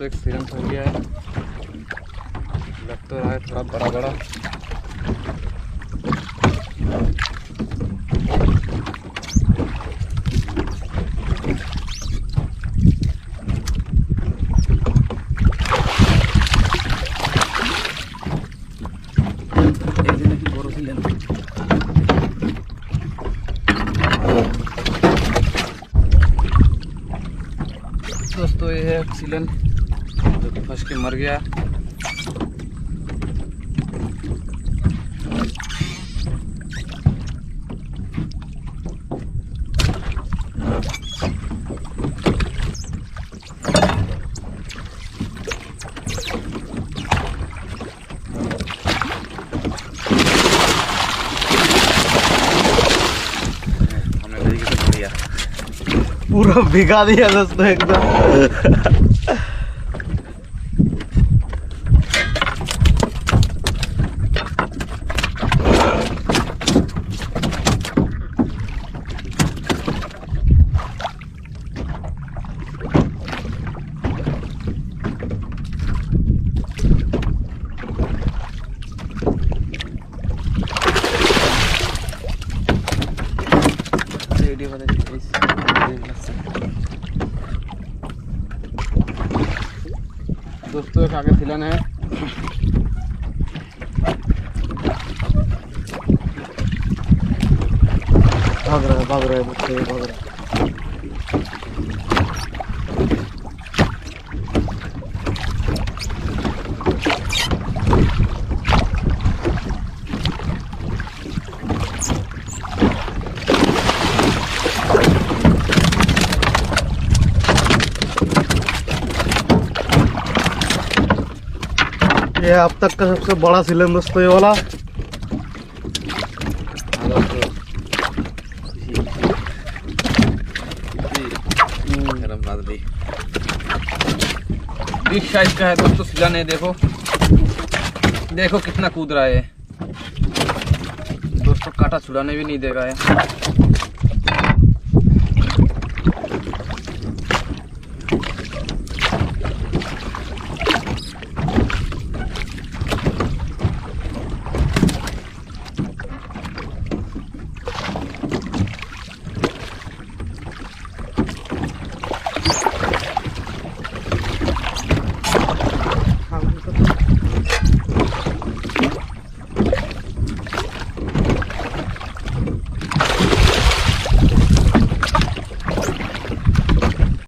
दोस्तों एक सीरन हो गया है, लग तो रहा है थोड़ा बड़ा बड़ा। दोस्तों ये है सीलन जो कि फंस के मर गया। पूरा भिगा दिया दोस्तों एकदम। दोस्तों एक आगे फिलन है, भाग रहे बच्चे भाग रहे। ये अब तक का सबसे बड़ा सीलन दोस्तों ये वाला। बिग साइज का है दोस्तों सीलन है। देखो देखो कितना कूद रहा है दोस्तों, कांटा छुड़ाने भी नहीं देगा है।